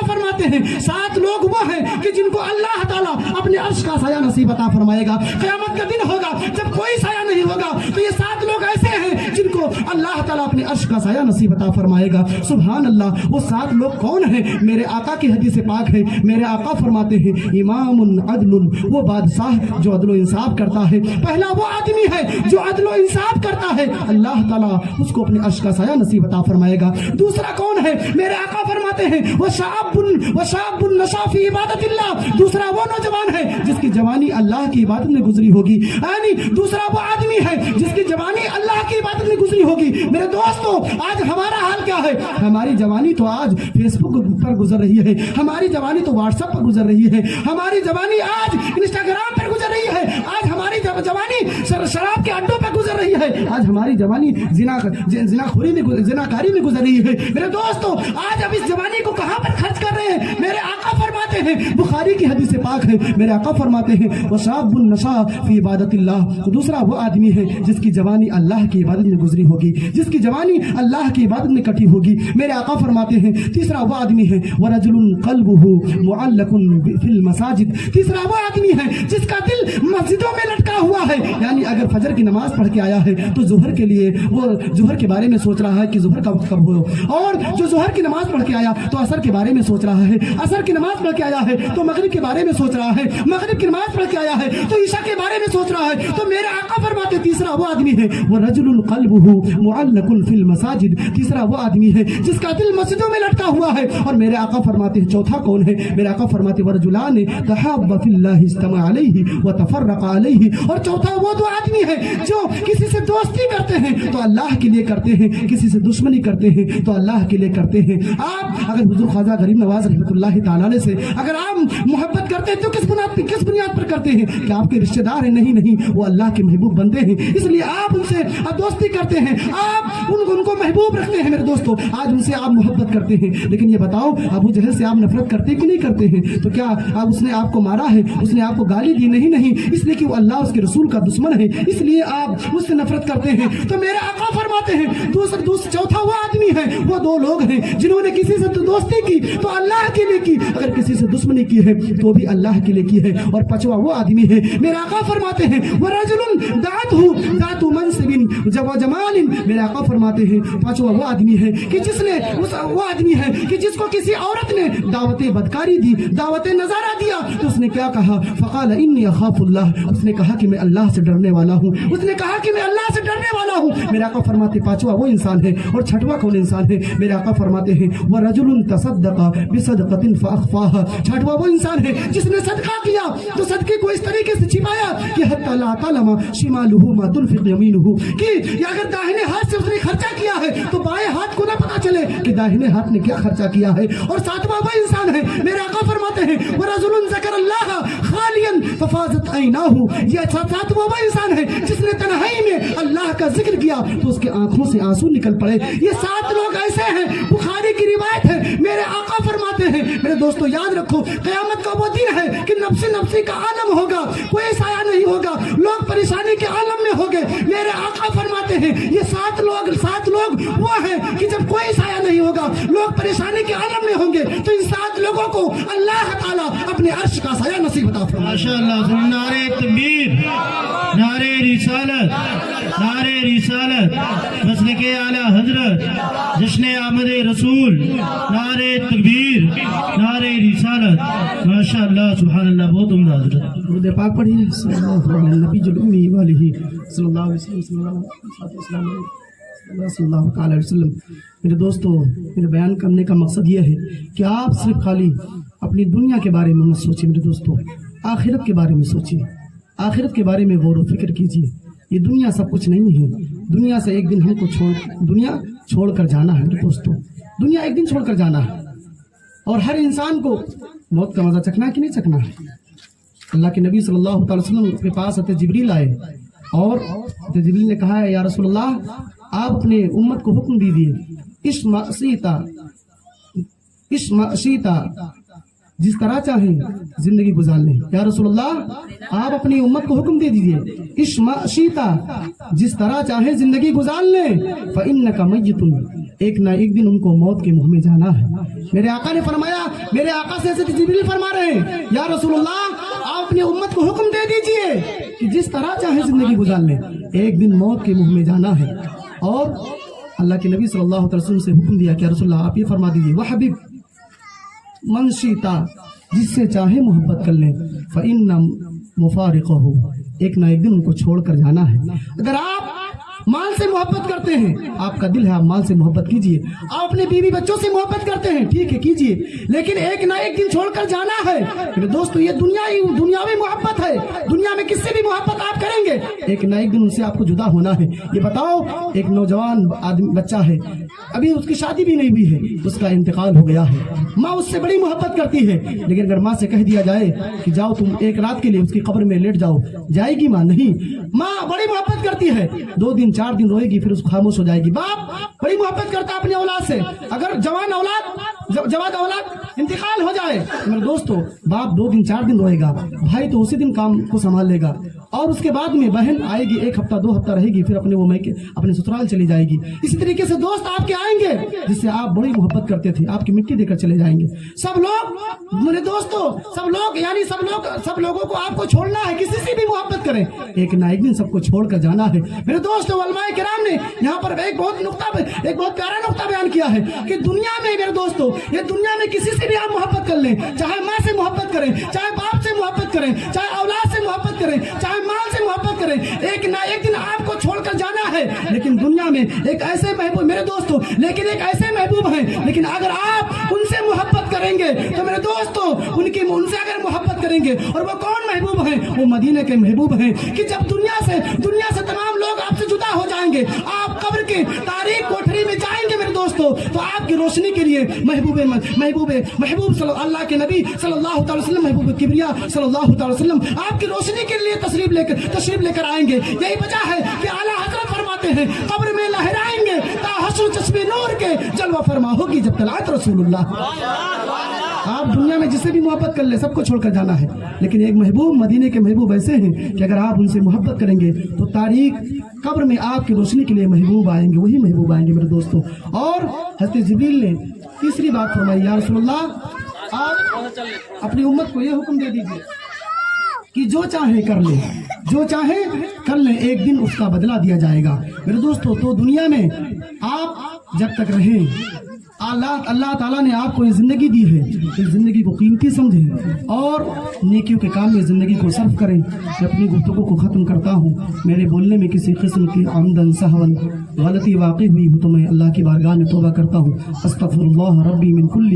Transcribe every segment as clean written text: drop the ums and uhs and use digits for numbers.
فرماتے ہیں 7 لوگ وہ ہیں کہ جن کو اللہ تعالیٰ اپنے عرش کا سایہ نصیب عطا فرمائے گا. قیامت کا دن ہوگا جب کوئی سایہ نہیں ہوگا تو یہ 7 لوگ ایسے ہیں جن کو اللہ تعالیٰ اپنے عرش کا سایہ نصیب عطا فرمائے گا. سبحان اللہ. وہ 7 لوگ کون ہیں؟ میرے آقا کی حدیث پاک ہے. میرے آقا فرماتے ہیں امام عدل، وہ بادشاہ جو عدل و انصاف کرتا ہے. پہلا وہ آدمی ہے جو عدل و انصاف کرتا ہے، اللہ تعالیٰ اس کو اپنے عرش کا سایہ نصیب عطا فرمائے گا. دوسرا کون ہے؟ میرے آقا فرماتے ہیں وہ شاب نشا فی عبادت اللہ. دوسرا وہ نوجوان ہے جس کی جوانی اللہ کی عبادت میں گزری ہوگی. یعنی دوسرا وہ آدمی ہے جس کی جوانی اللہ کی عبادت میں گزری ہوگی. میرے دوستو، آج ہمارا حال کیا ہے؟ ہماری جوانی تو آج فیس بک پر گزر رہی ہے، ہماری جوانی تو واٹس ایپ پر گزر رہی ہے، ہماری جوانی آج انسٹاگرام پر گزر رہی ہے، آج ہماری جوانی شراب کے اڈوں پر گزر رہی ہے، آج ہماری جوانی زناکاری میں گزر رہی ہے. میرے دوستو، آج اب اس جوانی کو کہاں پر خرچ کر رہے ہیں؟ میرے آقا فرماتے ہیں، بخاری کی حدیث پاک ہے، میرے آقا فرماتے ہیں وشاب نشا فی عبادت اللہ. دوسرا وہ آدمی ہے جس کی جوانی اللہ کی عبادت میں گزری ہوگی، جس کی جوانی اللہ کی عبادت میں کٹی ہوگی. میرے آقا فرماتے ہیں تیسرا وہ آدمی ہے ورجل قلبہ معلق فی المساجد. تیسرا وہ آدمی ہے جس کا دل مسجدوں میں لٹکا ہوا ہے. یعنی اگر فجر کی نماز پڑھ کے آیا ہے تو ظہر کے لیے وہ ظہر کے بارے میں سوچ رہا ہے کہ ظہر کا وقت کب ہو، اور جو ظہر کی نماز پڑھ کے آیا تو عصر کے بارے میں سوچ رہا ہے، عصر کی نماز پڑھ کے آیا ہے تو مغرب کے بارے میں سوچ رہا ہے، مغرب کی نماز پڑھ کے آیا ہے تو عشاء کے بارے میں سوچ رہا ہے. تو میرے آقا فرماتے تیسرا وہ آدمی ہے ورجل قلبہ معلق فی المساجد. تیسرا وہ آدمی ہے جس کا دل مسجدوں میں لٹکا ہوا ہے. اور میرے آقا فرماتے ہیں چوتھا کون ہے؟ میرے آقا فرماتے ورجلان تحابا فی اللہ اجتمع علیہ وتفرق علیہ. اور چوتھا وہ 2 آدمی ہے جو کسی سے دوستی کرتے ہیں تو اللہ کے لیے کرتے ہیں، کسی سے دشمنی کرتے ہیں تو اللہ کے لیے کرتے ہیں. آپ اگر حضور خواجہ غریب نواز رحمۃ اللہ تعالی سے اگر آپ محبت کرتے ہیں تو کس بنیاد پر کرتے ہیں؟ کہ آپ کے رشتہ دار ہیں؟ نہیں، وہ اللہ کے محبوب بندے ہیں، اس لیے آپ ان سے دوستی کرتے ہیں، آپ ان کو محبوب رکھتے ہیں. میرے دوستو، آج ان سے آپ محبت کرتے ہیں، لیکن یہ بتاؤ ابو جہل سے آپ نفرت کرتے کہ نہیں کرتے ہیں؟ تو کیا اس نے آپ کو مارا ہے؟ اس نے آپ کو گالی دی؟ نہیں، اس لیے کہ وہ اللہ اس کے رسول کا دشمن ہے، اس لیے آپ اس سے نفرت کرتے ہیں. تو میرے آقا فرماتے ہیں چوتھا وہ آدمی ہے، وہ 2 لوگ ہیں جنہوں نے کسی سے دوستی کی تو اللہ کے لیے کی، اگر کسی سے دشمنی کی ہے تو بھی اللہ کے لیے کی ہے. اور 5واں وہ آدمی ہے، میرے آقا فرماتے ہیں وَرَجُلٌ دَعَتْهُ ذَاتُ مَنْصِبٍ وَجَمَالٍ. میرے آقا فرماتے ہیں 5واں وہ آدمی ہے کہ وہ آدمی ہے کہ جس کو کسی عورت نے دعوت بدکاری دی، دعوت نظارہ دیا تو اس نے کیا کہا؟ فقال انی اخاف اللہ. اس نے کہا کہ میں اللہ سے ڈرنے والا ہوں، اس نے کہا کہ میں اللہ سے ڈرنے والا ہوں. میرے آقا فرماتے 5واں وہ انسان ہے. اور 6واں کون انسان ہے؟ میرے آقا فرماتے ہیں وَرَجُلٌ تَصَدَّقَ بِصَدْقَةٍ فَأَخْفَاهَا. 6واں وہ انسان ہے جس نے صدقہ کیا تو صدقے کو اس طریقے سے چھپایا کہ حَتَّى لَا تَعْلَمَ شِمَالُهُ مَا تُنْفِقُ يَمِينُهُ، کہ اگر داہنے ہاتھ سے اس نے خرچہ کیا ہے تو بائیں ہاتھ کو نہ پتا چلے کہ داہنے ہاتھ نے کیا خرچہ کیا ہے. اور 7واں وہ انسان ہے، میرے آقا فرماتے ہیں وَرَجُلٌ ذَكَرَ اللَّهَ خَالِيًا فَفَاضَتْ عَيْنَاهُ. یہ 7واں وہ انسان ہے جس نے تنہائی میں اللہ کا ذکر کیا تو اس کے آنکھوں سے آنسو نکل پڑے. یہ 7 لوگ ایسے ہیں، بخاری کی روایت ہے. میرے آقا فرماتے ہیں میرے دوستو یاد رکھو، قیامت کا وہ دن ہے کہ نفسی کا عالم ہوگا، کوئی سایہ نہیں ہوگا، لوگ پریشانی کے عالم میں ہوگے. میرے آقا فرماتے ہیں یہ 7 لوگ وہ ہیں کہ جب کوئی سایہ نہیں ہوگا، لوگ پریشانی کے عالم میں ہوں گے تو ان 7 لوگوں کو اللہ تعالیٰ اپنے عرش کا سایہ نصیب عطا فرمائے. ماشاءاللہ. نعرہ تکبیر، نعرہ رسالت، مسلک اعلی حضرت، جشن آمد رسول، نعرہ تکبیر، نعرہ رسالت. ماشاءاللہ، سبحان اللہ. بہت عمدہ حضرت. درود پاک پڑھیے. صلی اللہ علیہ نبی جلوی والہ صلی اللہ علیہ وسلم، صلی اللہ تعالی علیہ وسلم. میرے دوستو، میرے بیان کرنے کا مقصد یہ ہے کہ آپ صرف خالی اپنی دنیا کے بارے میں مت سوچیں. میرے دوستو، آخرت کے بارے میں سوچیں، آخرت کے بارے میں غور و فکر کیجیے. یہ دنیا سب کچھ نہیں ہے. دنیا سے ایک دن ہم کو دنیا چھوڑ کر جانا ہے. میرے دوستو، دنیا ایک دن چھوڑ کر جانا ہے اور ہر انسان کو موت کا مزہ چکھنا ہے کہ نہیں چکھنا ہے. اللہ کے نبی صلی اللہ تعالی وسلم کے پاس حضرت جبریل آئے اور حضرت جبریل نے کہا ہے یا رسول اللہ، آپ اپنے امت کو حکم دیجیے اشمعشیتا، جس طرح چاہیں زندگی گزار لیں. یا رسول اللہ، آپ اپنی امت کو حکم دے دیجیے اشمعشیتا، جس طرح چاہیں زندگی گزار لیں. فإنک میت، ایک نہ ایک دن ان کو موت کے منہ میں جانا ہے۔ میرے آقا نے فرمایا، میرے آقا سے حضرت جبریل فرما رہے ہیں، یا رسول اللہ آپ اپنی امت کو حکم دے دیجئے کہ جس طرح چاہے زندگی گزار لیں، ایک دن موت کے منہ میں جانا ہے۔ اور اللہ کے نبی صلی اللہ علیہ وسلم سے حکم دیا کہ رسول اللہ آپ یہ فرما دیجئے، وحبیب من شئت، جس سے چاہے محبت کر لیں، فإن مفارقہ، ایک نہ ایک دن ان کو چھوڑ کر جانا ہے۔ اگر آپ مال سے محبت کرتے ہیں، آپ کا دل ہے، آپ مال سے محبت کیجئے، آپ اپنے بیوی بچوں سے محبت کرتے ہیں، ٹھیک ہے کیجئے، لیکن ایک نہ ایک دن چھوڑ کر جانا ہے۔ میرے دوستو یہ دنیاوی محبت ہے، دنیا میں کس سے بھی محبت آپ کریں گے، ایک نہ ایک دن ان سے آپ کو جدا ہونا ہے۔ یہ بتاؤ، ایک نوجوان بچہ ہے، ابھی اس کی شادی بھی نہیں ہوئی ہے، اس کا انتقال ہو گیا ہے، ماں اس سے بڑی محبت کرتی ہے، لیکن اگر ماں سے کہہ دیا جائے کہ جاؤ تم ایک رات کے لیے اس کی قبر میں لیٹ جاؤ، جائے گی ماں؟ نہیں، ماں بڑی محبت کرتی ہے، 2 دن 4 دن روئے گی، پھر اس خاموش ہو جائے گی۔ باپ بڑی محبت کرتا ہے اپنی اولاد سے، اگر جوان اولاد انتقال ہو جائے، میرے دوستو باپ 2 دن 4 دن روئے گا، بھائی تو اسی دن کام کو سنبھال لے گا، اور اس کے بعد میں بہن آئے گی، 1 ہفتہ 2 ہفتہ رہے گی، پھر اپنے سسرال چلی جائے گی۔ اسی طریقے سے دوست آپ کے آئیں گے جس سے آپ بڑی محبت کرتے تھے، آپ کی مٹی دے کر چلے جائیں گے۔ سب لوگ میرے دوستو، سب لوگوں کو آپ کو چھوڑنا ہے، کسی سے بھی محبت کریں، ایک نہ ایک دن سب کو چھوڑ کر جانا ہے۔ میرے دوستو علماء کرام نے یہاں پر ایک بہت پیارا نقطہ بیان کیا ہے کہ دنیا میں میرے دوستو، یہ دنیا میں کسی سے بھی آپ محبت کر لیں، چاہے ماں سے محبت کریں، چاہے باپ سے محبت کریں، چاہے اولاد سے محبت کریں، چاہے مال سے محبت کریں، ایک نہ ایک دن آپ کو چھوڑ کر جانا ہے۔ لیکن دنیا میں ایک ایسے محبوب میرے دوستو، ایک ایسے محبوب ہیں، لیکن اگر آپ ان سے محبت کریں گے تو میرے دوستو ان سے اگر محبت کریں گے، اور وہ کون محبوب ہیں؟ وہ مدینے کے محبوب ہیں کہ جب دنیا سے تمام لوگ آپ سے جدا ہو جائیں گے، آپ قبر کے تاریک کوٹھری میں جائیں گے میرے دوستو، تو آپ کی روشنی کے لیے محبوب صلی اللہ کے نبی صلی اللہ تعالی وسلم، محبوب کبریا صلی اللہ تعالی وسلم آپ کی روشنی کے لیے تشریف لے کر آئیں گے۔ یہی وجہ ہے کہ اعلیٰ حضرت فرماتے ہیں قبر میں لہرائیں گے تا حشر چشمے نور کے جلوہ فرما ہوگی جب طلعت رسول اللہ۔ آپ دنیا میں جس سے بھی محبت کر لیں، سب کو چھوڑ کر جانا ہے، لیکن ایک محبوب مدینے کے محبوب ایسے ہیں کہ اگر آپ ان سے محبت کریں گے تو تاریخ قبر میں آپ کی روشنی کے لیے محبوب آئیں گے، وہی محبوب آئیں گے میرے دوستوں۔ اور حضرت جبریل نے تیسری بات فرمائی، یا رسول اللہ آپ اپنی امت کو یہ حکم دے دیجیے کہ جو چاہے کر لیں، ایک دن اس کا بدلہ دیا جائے گا۔ میرے دوستو تو دنیا میں آپ جب تک رہیں، اللہ تعالیٰ نے آپ کو یہ زندگی دی ہے، اس زندگی کو قیمتی سمجھیں اور نیکیوں کے کام میں زندگی کو صرف کریں۔ میں اپنی گفتگو کو ختم کرتا ہوں، میرے بولنے میں کسی قسم کی عمدن سہون غلطی واقع ہوئی ہو تو میں اللہ کی بارگاہ میں توبہ کرتا ہوں۔ استغفر اللہ ربی من کل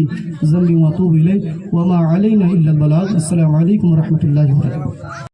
ذنب واتوب الیہ وما علینا الا البلاغ۔ السلام علیکم ورحمۃ اللہ وبرکاتہ۔